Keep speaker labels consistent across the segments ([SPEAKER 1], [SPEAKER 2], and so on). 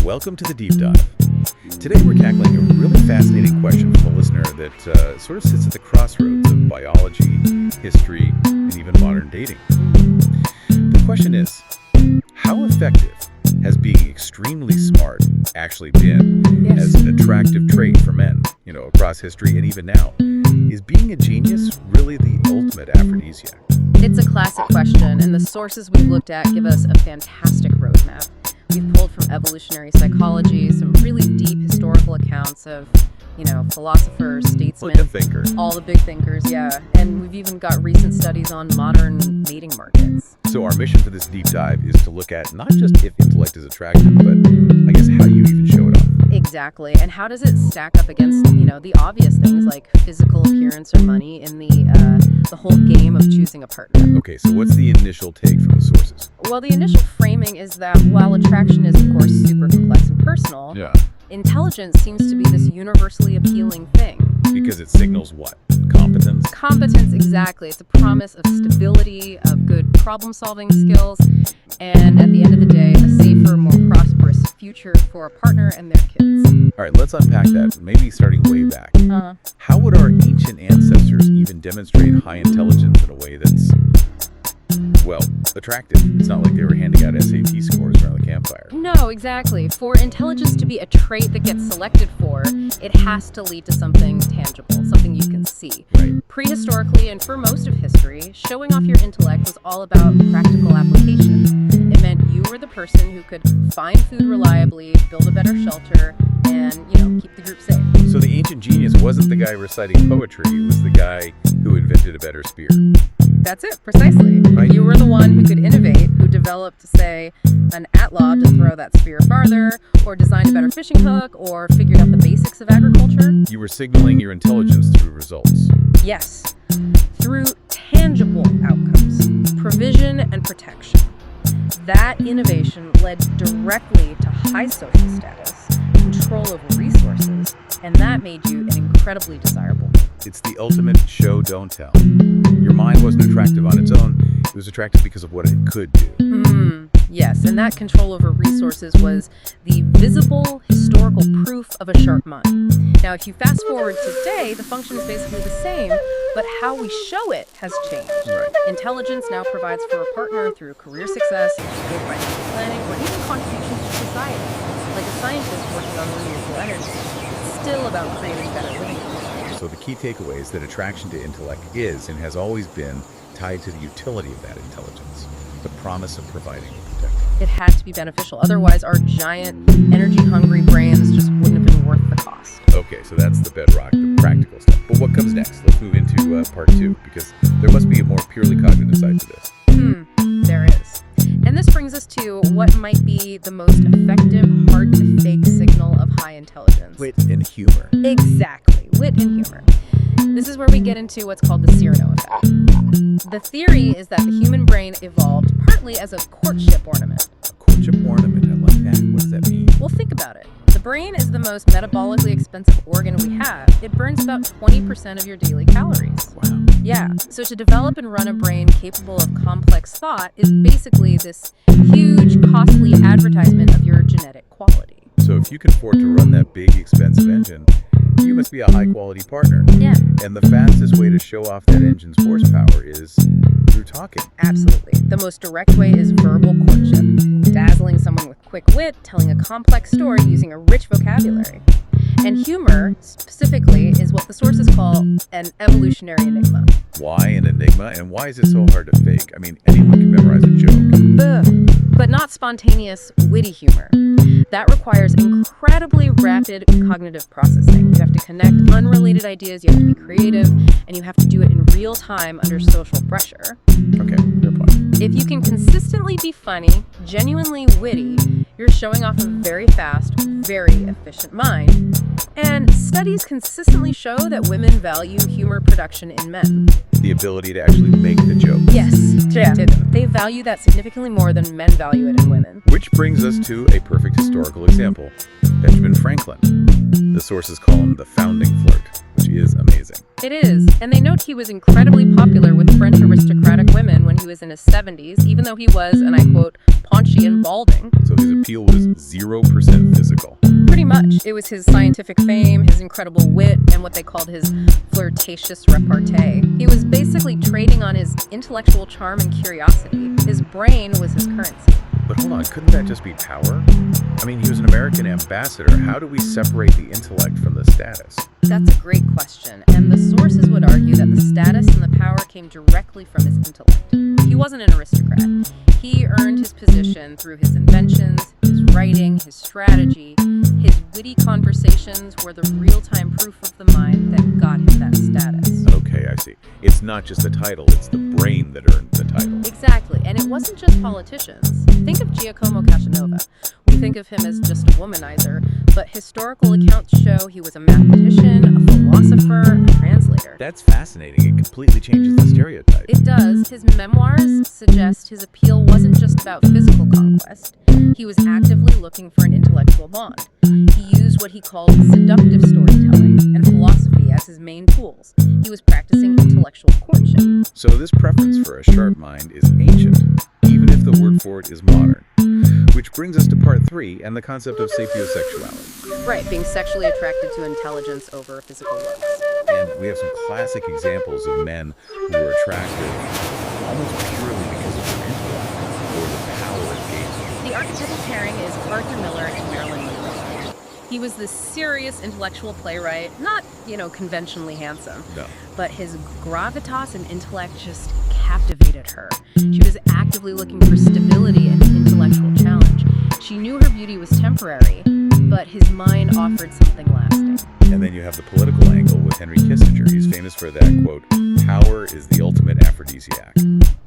[SPEAKER 1] Welcome to the Deep Dive. Today we're tackling a really fascinating question from a listener that sort of sits at the crossroads of biology, history, and even modern dating. The question is, how effective has being extremely smart actually been as an attractive trait for men, across history and even now? Is being a genius really the ultimate aphrodisiac?
[SPEAKER 2] It's a classic question, and the sources we've looked at give us a fantastic roadmap. We've pulled from evolutionary psychology, some really deep historical accounts of, philosophers, statesmen, all the big thinkers, yeah. And we've even got recent studies on modern mating markets.
[SPEAKER 1] So our mission for this deep dive is to look at not just if intellect is attractive, but I guess how you even show it off.
[SPEAKER 2] Exactly. And how does it stack up against, the obvious things like physical appearance or money in the whole game of choosing a partner?
[SPEAKER 1] Okay, so what's the initial take from the sources?
[SPEAKER 2] Well, the initial framing is that while attraction is, of course, super complex and personal, intelligence seems to be this universally appealing thing.
[SPEAKER 1] Because it signals what? Competence?
[SPEAKER 2] Competence, exactly. It's a promise of stability, of good problem-solving skills, and at the end of the day, a safer, more prosperous future for a partner and their kids.
[SPEAKER 1] All right, let's unpack that, maybe starting way back. How would our ancient ancestors even demonstrate high intelligence in a way that's, attractive? It's not like they were handing out SAT scores around the campfire.
[SPEAKER 2] No, exactly. For intelligence to be a trait that gets selected for, it has to lead to something tangible, something you can see.
[SPEAKER 1] Right.
[SPEAKER 2] Prehistorically, and for most of history, showing off your intellect was all about practical application. It meant you were the person who could find food reliably, build a better shelter, and, keep the group safe.
[SPEAKER 1] So the ancient genius wasn't the guy reciting poetry, it was the guy who invented a better spear.
[SPEAKER 2] That's it, precisely.
[SPEAKER 1] Right.
[SPEAKER 2] You were the one who could innovate, who developed, say, an atlaw to throw that spear farther, or designed a better fishing hook, or figured out the basics of agriculture.
[SPEAKER 1] You were signaling your intelligence through results.
[SPEAKER 2] Yes, through tangible outcomes, provision and protection. That innovation led directly to high social status, control over resources, and that made you an incredibly desirable.
[SPEAKER 1] It's the ultimate show, don't tell. Your mind wasn't attractive on its own. It was attractive because of what it could do.
[SPEAKER 2] Yes, and that control over resources was the visible historical proof of a sharp mind. Now, if you fast forward to today, the function is basically the same, but how we show it has changed.
[SPEAKER 1] Right.
[SPEAKER 2] Intelligence now provides for a partner through career success, good financial planning, or even contributions to society. Like a scientist working on renewable energy. It's still about creating better living conditions.
[SPEAKER 1] So the key takeaway is that attraction to intellect is and has always been tied to the utility of that intelligence, the promise of providing and protecting.
[SPEAKER 2] It had to be beneficial. Otherwise, our giant, energy-hungry brains just wouldn't have been worth the cost.
[SPEAKER 1] Okay, so that's the bedrock, the practical stuff. But what comes next? Let's move into part 2, because there must be a more purely cognitive side to this.
[SPEAKER 2] There is. And this brings us to what might be the most effective, hard-to-fake signal of high intelligence.
[SPEAKER 1] Wit and humor.
[SPEAKER 2] Exactly, wit and humor. This is where we get into what's called the Cyrano effect. The theory is that the human brain evolved partly as a courtship ornament.
[SPEAKER 1] A courtship ornament, I like that. What does that mean?
[SPEAKER 2] Well, think about it. The brain is the most metabolically expensive organ we have. It burns about 20% of your daily calories.
[SPEAKER 1] Wow.
[SPEAKER 2] Yeah, so to develop and run a brain capable of complex thought is basically this huge, costly advertisement of your genetic quality.
[SPEAKER 1] So if you can afford to run that big, expensive engine, you must be a high-quality partner.
[SPEAKER 2] Yeah.
[SPEAKER 1] And the fastest way to show off that engine's horsepower is through talking.
[SPEAKER 2] Absolutely. The most direct way is verbal courtship. Dazzling someone with quick wit, telling a complex story using a rich vocabulary. And humor, specifically, is what the sources call an evolutionary enigma.
[SPEAKER 1] Why an enigma, and why is it so hard to fake? I mean, anyone can memorize a joke.
[SPEAKER 2] But not spontaneous, witty humor. That requires incredibly rapid cognitive processing. You have to connect unrelated ideas, you have to be creative, and you have to do it in real time under social pressure.
[SPEAKER 1] Okay, fair point.
[SPEAKER 2] If you can consistently be funny, genuinely witty, you're showing off a very fast, very efficient mind. And studies consistently show that women value humor production in men.
[SPEAKER 1] The ability to actually make the joke.
[SPEAKER 2] Yes, they value that significantly more than men value it in women.
[SPEAKER 1] Which brings us to a perfect historical example. Benjamin Franklin. The sources call him the founding flirt, which is amazing.
[SPEAKER 2] It is, and they note he was incredibly popular with French aristocratic women when he was in his 70s, even though he was, and I quote, paunchy and balding.
[SPEAKER 1] So his appeal was 0% physical.
[SPEAKER 2] Pretty much. It was his scientific fame, his incredible wit, and what they called his flirtatious repartee. He was basically trading on his intellectual charm and curiosity. His brain was his currency.
[SPEAKER 1] But hold on, couldn't that just be power? I mean, he was an American ambassador. How do we separate the intellect from the status?
[SPEAKER 2] That's a great question, and the sources would argue that the status and the power came directly from his intellect. He wasn't an aristocrat. He earned his position through his inventions, his writing, his strategy. His witty conversations were the real-time proof of the mind that got him that status.
[SPEAKER 1] Okay, I see. It's not just the title, it's the brain that earned the title.
[SPEAKER 2] Exactly, and it wasn't just politicians. Think of Giacomo Casanova. We think of him as just a womanizer, but historical accounts show he was a mathematician, a philosopher, a translator.
[SPEAKER 1] That's fascinating. It completely changes the stereotype.
[SPEAKER 2] It does. His memoirs suggest his appeal wasn't just about physical conquest. He was actively looking for an intellectual bond. He used what he called seductive storytelling and philosophy as his main tools. He was practicing intellectual courtship.
[SPEAKER 1] So this preference for a sharp mind is ancient, even if the word for it is modern. Which brings us to part 3 and the concept of sapiosexuality.
[SPEAKER 2] Right, being sexually attracted to intelligence over physical looks.
[SPEAKER 1] And we have some classic examples of men who were attractive almost purely because of their intellect or the power it gave them.
[SPEAKER 2] The archetypal pairing is Arthur Miller and Marilyn Monroe. He was this serious intellectual playwright, not, conventionally handsome.
[SPEAKER 1] No.
[SPEAKER 2] But his gravitas and intellect just captivated her. She was actively looking for stability and an intellectual challenge. She knew her beauty was temporary, but his mind offered something lasting.
[SPEAKER 1] And then you have the political angle with Henry Kissinger. He's famous for that quote, "Power is the ultimate aphrodisiac."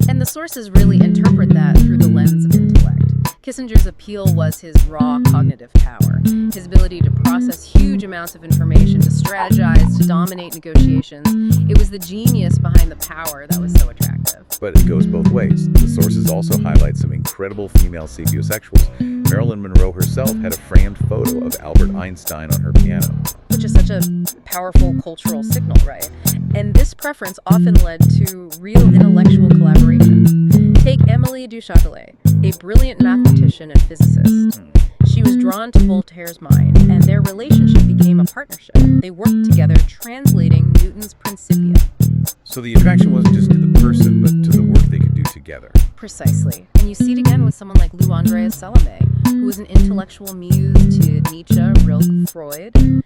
[SPEAKER 2] And the sources really interpret that through the lens of intellect. Kissinger's appeal was his raw cognitive power, his ability to process huge amounts of information, to strategize, to dominate negotiations. It was the genius behind the power that was so attractive.
[SPEAKER 1] But it goes both ways. The sources also highlight some incredible female sapiosexuals. Marilyn Monroe herself had a framed photo of Albert Einstein on her piano.
[SPEAKER 2] Which is such a powerful cultural signal, right? And this preference often led to real intellectual collaborations. Take Émilie du Châtelet, a brilliant mathematician and physicist. She was drawn to Voltaire's mind, and their relationship became a partnership. They worked together translating Newton's Principia.
[SPEAKER 1] So the attraction wasn't just to the person, but to the work they could do together.
[SPEAKER 2] Precisely. And you see it again with someone like Lou Andreas Salome, who was an intellectual muse to Nietzsche, Rilke, Freud.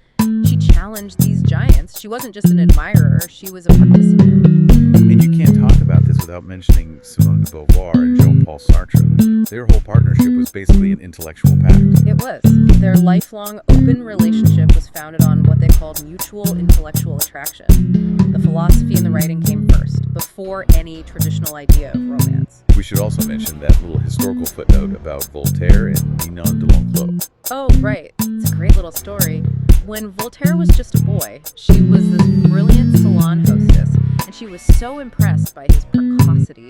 [SPEAKER 2] She challenged these giants. She wasn't just an admirer, she was a participant.
[SPEAKER 1] And you can't talk about this without mentioning Simone de Beauvoir and Jean-Paul Sartre. Their whole partnership was basically an intellectual pact.
[SPEAKER 2] It was. Their lifelong open relationship was founded on what they called mutual intellectual attraction. The philosophy and the writing came first, before any traditional idea of romance.
[SPEAKER 1] We should also mention that little historical footnote about Voltaire and Ninon de L'Enclos.
[SPEAKER 2] Oh, right. It's a great little story. When Voltaire was just a boy, she was this brilliant salon hostess, and she was so impressed by his precocity,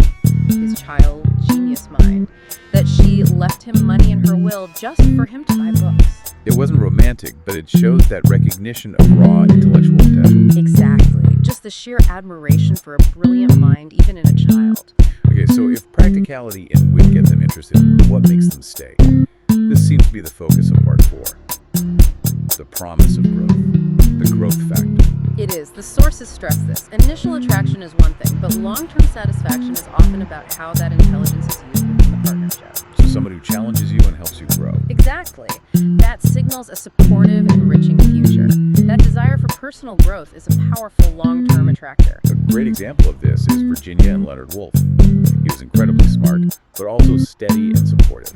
[SPEAKER 2] his child genius mind, that she left him money in her will just for him to buy books.
[SPEAKER 1] It wasn't romantic, but it shows that recognition of raw intellectual potential.
[SPEAKER 2] Exactly. Just the sheer admiration for a brilliant mind, even in a child.
[SPEAKER 1] Okay, so if practicality and wit get them interested, what makes them stay? This seems to be the focus of part 4. The promise of growth. The growth factor.
[SPEAKER 2] It is. The sources stress this. Initial attraction is one thing, but long-term satisfaction is often about how that intelligence is used within the partnership.
[SPEAKER 1] So somebody who challenges you and helps you grow.
[SPEAKER 2] Exactly. That signals a supportive, enriching future. That desire for personal growth is a powerful long-term attractor.
[SPEAKER 1] A great example of this is Virginia and Leonard Woolf. He was incredibly smart, but also steady and supportive.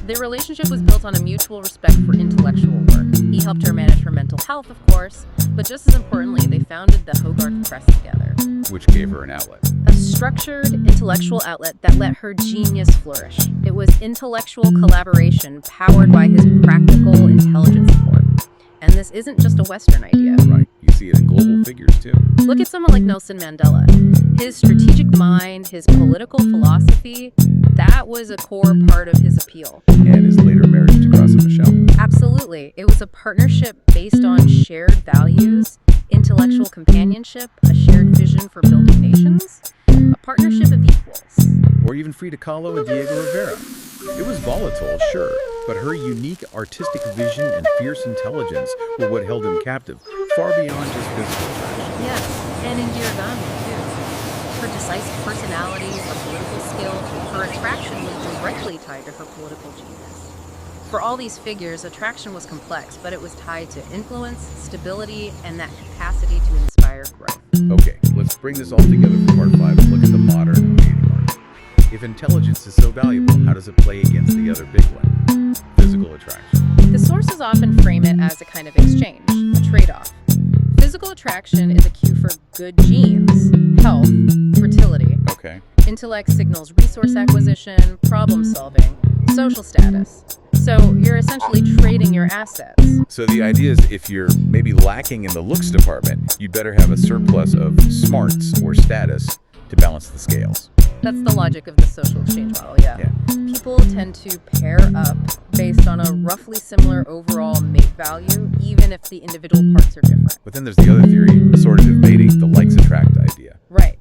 [SPEAKER 2] Their relationship was built on a mutual respect for intellectual work. He helped her manage her mental health, of course, but just as importantly, they founded the Hogarth Press together.
[SPEAKER 1] Which gave her an outlet.
[SPEAKER 2] A structured, intellectual outlet that let her genius flourish. It was intellectual collaboration powered by his practical intelligence support. And this isn't just a Western idea.
[SPEAKER 1] Right. You see it in global figures, too.
[SPEAKER 2] Look at someone like Nelson Mandela. His strategic mind, his political philosophy, that was a core part of his appeal.
[SPEAKER 1] And his later marriage to Graça Machel.
[SPEAKER 2] Absolutely. It was a partnership based on shared values, intellectual companionship, a shared vision for building nations, a partnership of equals.
[SPEAKER 1] Or even Frida Kahlo and Diego Rivera. It was volatile, sure, but her unique artistic vision and fierce intelligence were what held him captive, far beyond just physical attraction.
[SPEAKER 2] Yes, and in Erokhane, too. Her decisive personality, her political skill, her attraction was directly tied to her political genius. For all these figures, attraction was complex, but it was tied to influence, stability, and that capacity to inspire growth.
[SPEAKER 1] Okay, let's bring this all together for part 5 and look at the modern dating market. If intelligence is so valuable, how does it play against the other big one? Physical attraction.
[SPEAKER 2] The sources often frame it as a kind of exchange, a trade-off. Physical attraction is a cue for good genes, health, fertility.
[SPEAKER 1] Okay.
[SPEAKER 2] Intellect signals resource acquisition, problem solving, social status. So you're essentially trading your assets.
[SPEAKER 1] So the idea is if you're maybe lacking in the looks department, you'd better have a surplus of smarts or status to balance the scales.
[SPEAKER 2] That's the logic of the social exchange model, yeah. People tend to pair up based on a roughly similar overall mate value, even if the individual parts are different.
[SPEAKER 1] But then there's the other theory, assortative mating, the likes attract idea.
[SPEAKER 2] Right.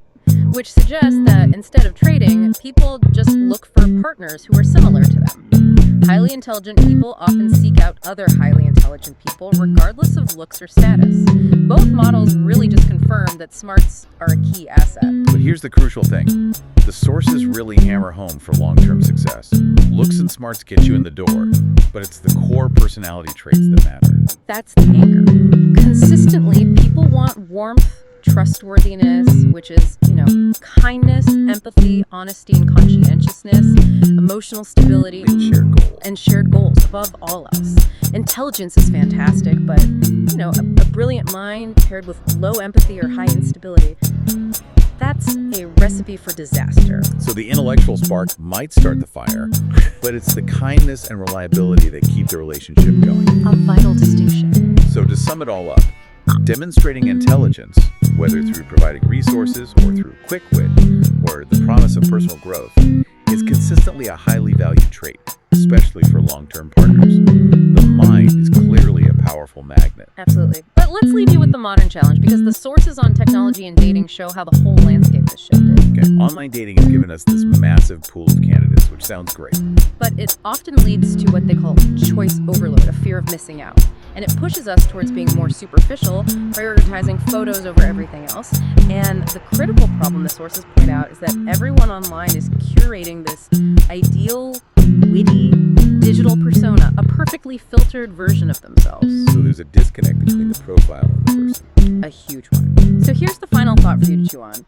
[SPEAKER 2] Which suggests that instead of trading, people just look for partners who are similar to them. Highly intelligent people often seek out other highly intelligent people, regardless of looks or status. Both models really just confirm that smarts are a key asset.
[SPEAKER 1] But here's the crucial thing. The sources really hammer home for long-term success. Looks and smarts get you in the door, but it's the core personality traits that matter.
[SPEAKER 2] That's the anchor. Consistently, people want warmth, trustworthiness, which is, kindness, empathy, honesty, and conscientiousness, emotional stability,
[SPEAKER 1] And shared goals.
[SPEAKER 2] above all else. Intelligence is fantastic, but, a brilliant mind paired with low empathy or high instability, that's a recipe for disaster.
[SPEAKER 1] So the intellectual spark might start the fire, but it's the kindness and reliability that keep the relationship going.
[SPEAKER 2] A vital distinction.
[SPEAKER 1] So to sum it all up, demonstrating intelligence, whether through providing resources or through quick wit or the promise of personal growth, is consistently a highly valued trait, especially for long-term partners. The mind is clearly a powerful magnet.
[SPEAKER 2] Absolutely. But let's leave you with the modern challenge, because the sources on technology and dating show how the whole landscape has shifted.
[SPEAKER 1] Okay, online dating has given us this massive pool of candidates, which sounds great.
[SPEAKER 2] But it often leads to what they call choice overload, a fear of missing out. And it pushes us towards being more superficial, prioritizing photos over everything else. And the critical problem the sources point out is that everyone online is curating this ideal, witty, digital persona, a perfectly filtered version of themselves.
[SPEAKER 1] So there's a disconnect between the profile and the person.
[SPEAKER 2] A huge one. So here's the final thought for you to chew on.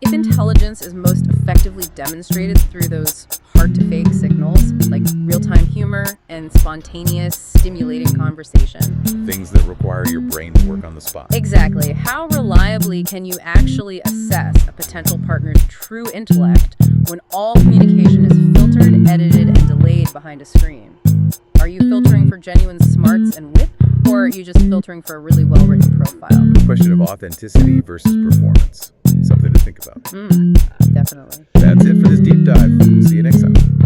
[SPEAKER 2] If intelligence is most effectively demonstrated through those hard-to-fake signals, like real-time humor and spontaneous, stimulating conversation.
[SPEAKER 1] Things that require your brain to work on the spot.
[SPEAKER 2] Exactly. How reliably can you actually assess a potential partner's true intellect when all communication is filtered, edited, and delayed behind a screen? Are you filtering for genuine smarts and wit, or are you just filtering for a really well-written profile?
[SPEAKER 1] The question of authenticity versus performance. Something to think about.
[SPEAKER 2] Definitely.
[SPEAKER 1] That's it for this deep dive.